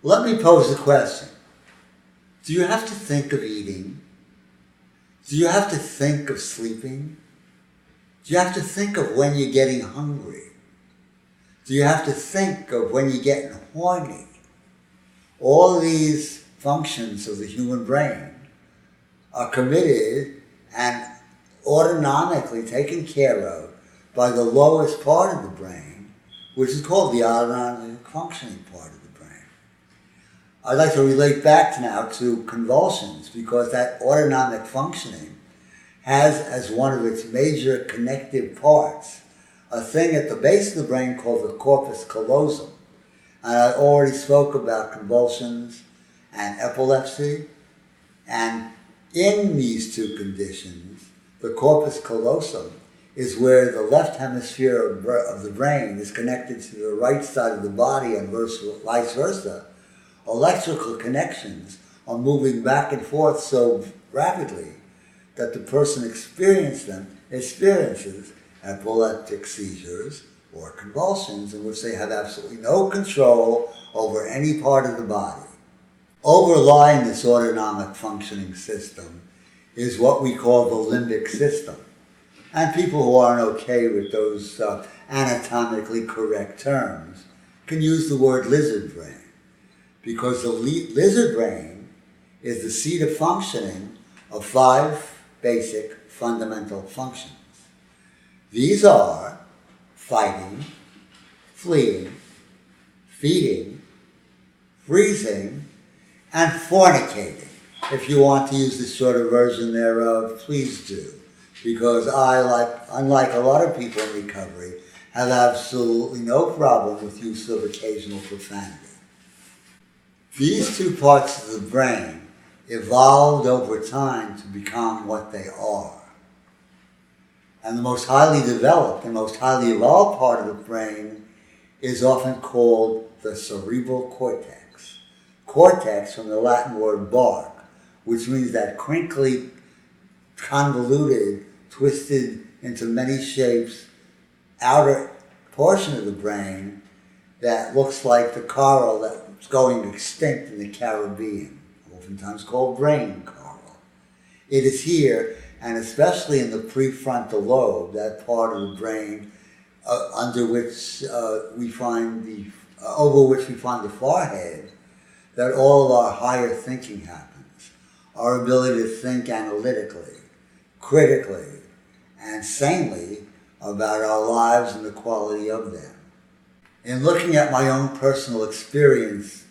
Let me pose a question. Do you have to think of eating? Do you have to think of sleeping? Do you have to think of when you're getting hungry? Do you have to think of when you're getting horny? All these functions of the human brain are committed and autonomically taken care of by the lowest part of the brain, which is called the autonomic functioning part of the brain. I'd like to relate back now to convulsions, because that autonomic functioning has as one of its major connective parts a thing at the base of the brain called the corpus callosum. And I already spoke about convulsions and epilepsy. And in these two conditions, the corpus callosum is where the left hemisphere of the brain is connected to the right side of the body and vice versa. Electrical connections are moving back and forth so rapidly that the person experiences epileptic seizures or convulsions in which they have absolutely no control over any part of the body. Overlying this autonomic functioning system is what we call the limbic system. And people who aren't okay with those anatomically correct terms can use the word lizard brain, because the lizard brain is the seat of functioning of 5 basic fundamental functions. These are fighting, fleeing, feeding, freezing, and fornicating. If you want to use the shorter version thereof, please do. Because unlike a lot of people in recovery, have absolutely no problem with use of occasional profanity. These two parts of the brain evolved over time to become what they are. And the most highly developed and most highly evolved part of the brain is often called the cerebral cortex. Cortex from the Latin word bark, which means that crinkly, convoluted, twisted into many shapes outer portion of the brain that looks like the coral that's going extinct in the Caribbean, oftentimes called brain coral. It is here, and especially in the prefrontal lobe, that part of the brain over which we find the forehead, that all of our higher thinking happens. Our ability to think analytically, critically, and sanely about our lives and the quality of them. In looking at my own personal experience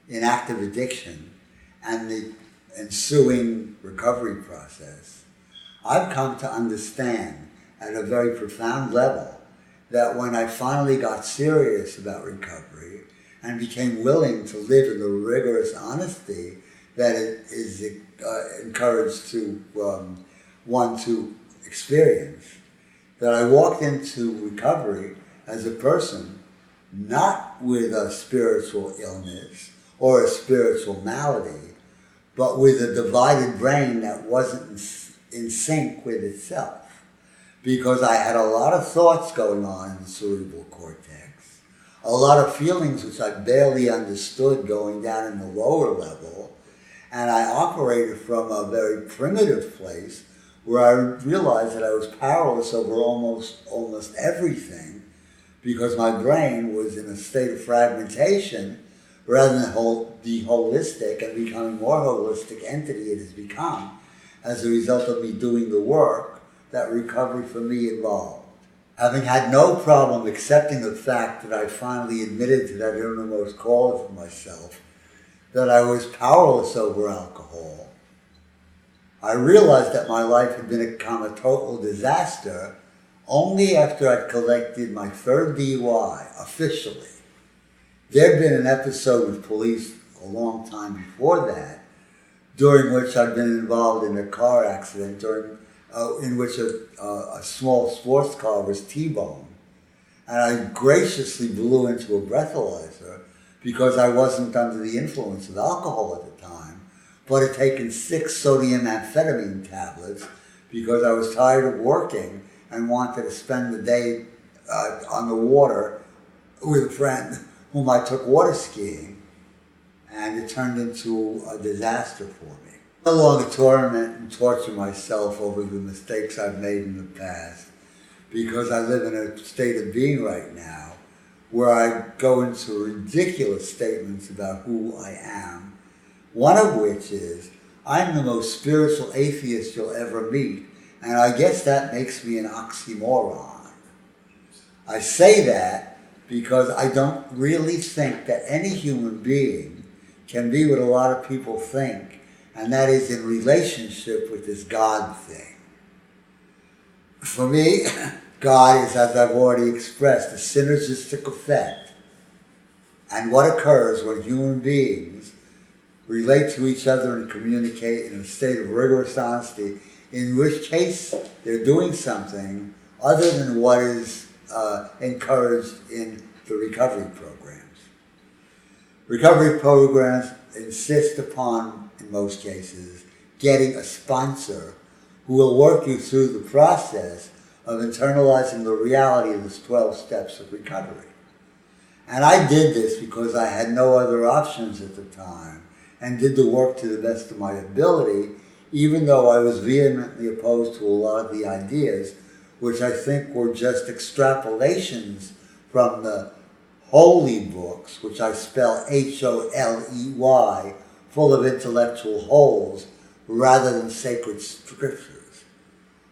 in active addiction and the ensuing recovery process, I've come to understand at a very profound level that when I finally got serious about recovery and became willing to live in the rigorous honesty that it is encouraged to one to experience, that I walked into recovery as a person not with a spiritual illness or a spiritual malady, but with a divided brain that wasn't in sync with itself. Because I had a lot of thoughts going on in the cerebral cortex, a lot of feelings which I barely understood going down in the lower level, and I operated from a very primitive place where I realized that I was powerless over almost everything, because my brain was in a state of fragmentation rather than the holistic and becoming more holistic entity it has become as a result of me doing the work that recovery for me involved. Having had no problem accepting the fact that I finally admitted to that innermost core of myself that I was powerless over alcohol, I realized that my life had become a total disaster only after I'd collected my 3rd DUI officially. There had been an episode with police a long time before that, during which I'd been involved in a car accident in which a small sports car was T-boned. And I graciously blew into a breathalyzer because I wasn't under the influence of alcohol at the time, but had taken 6 sodium amphetamine tablets because I was tired of working and wanted to spend the day on the water with a friend whom I took water skiing. and it turned into a disaster for me. I no longer torment and torture myself over the mistakes I've made in the past, because I live in a state of being right now where I go into ridiculous statements about who I am, one of which is, I'm the most spiritual atheist you'll ever meet, and I guess that makes me an oxymoron. I say that because I don't really think that any human being can be what a lot of people think, and that is in relationship with this God thing. For me, God is, as I've already expressed, a synergistic effect. And what occurs when human beings relate to each other and communicate in a state of rigorous honesty, in which case they're doing something other than what is encouraged in the recovery programs. Recovery programs insist upon, in most cases, getting a sponsor who will work you through the process of internalizing the reality of the 12 steps of recovery. And I did this because I had no other options at the time, and did the work to the best of my ability, even though I was vehemently opposed to a lot of the ideas, which I think were just extrapolations from the holy books, which I spell Holey, full of intellectual holes, rather than sacred scriptures.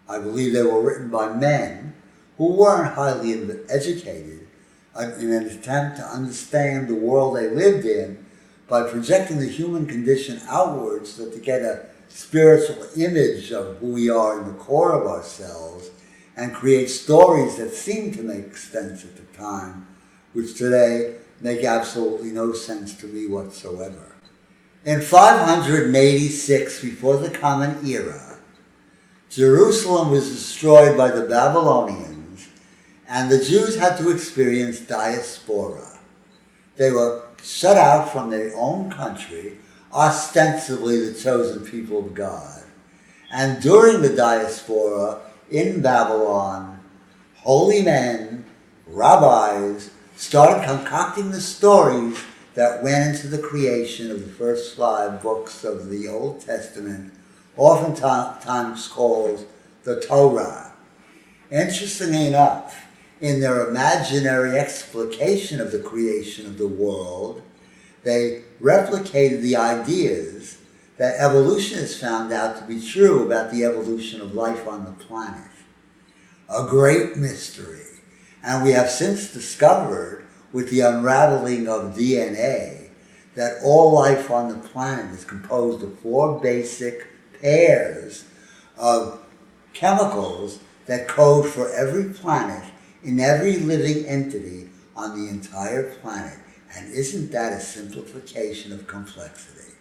I believe they were written by men who weren't highly educated in an attempt to understand the world they lived in by projecting the human condition outwards so to get a spiritual image of who we are in the core of ourselves and create stories that seem to make sense at the time, which today make absolutely no sense to me whatsoever. In 586 before the Common Era, Jerusalem was destroyed by the Babylonians, and the Jews had to experience diaspora. They were shut out from their own country, ostensibly the chosen people of God. And during the diaspora in Babylon, holy men, rabbis, started concocting the stories that went into the creation of the first 5 books of the Old Testament, oftentimes called the Torah. Interestingly enough, in their imaginary explication of the creation of the world, they replicated the ideas that evolutionists found out to be true about the evolution of life on the planet. A great mystery. And we have since discovered, with the unraveling of DNA, that all life on the planet is composed of 4 basic pairs of chemicals that code for every planet in every living entity on the entire planet. And isn't that a simplification of complexity?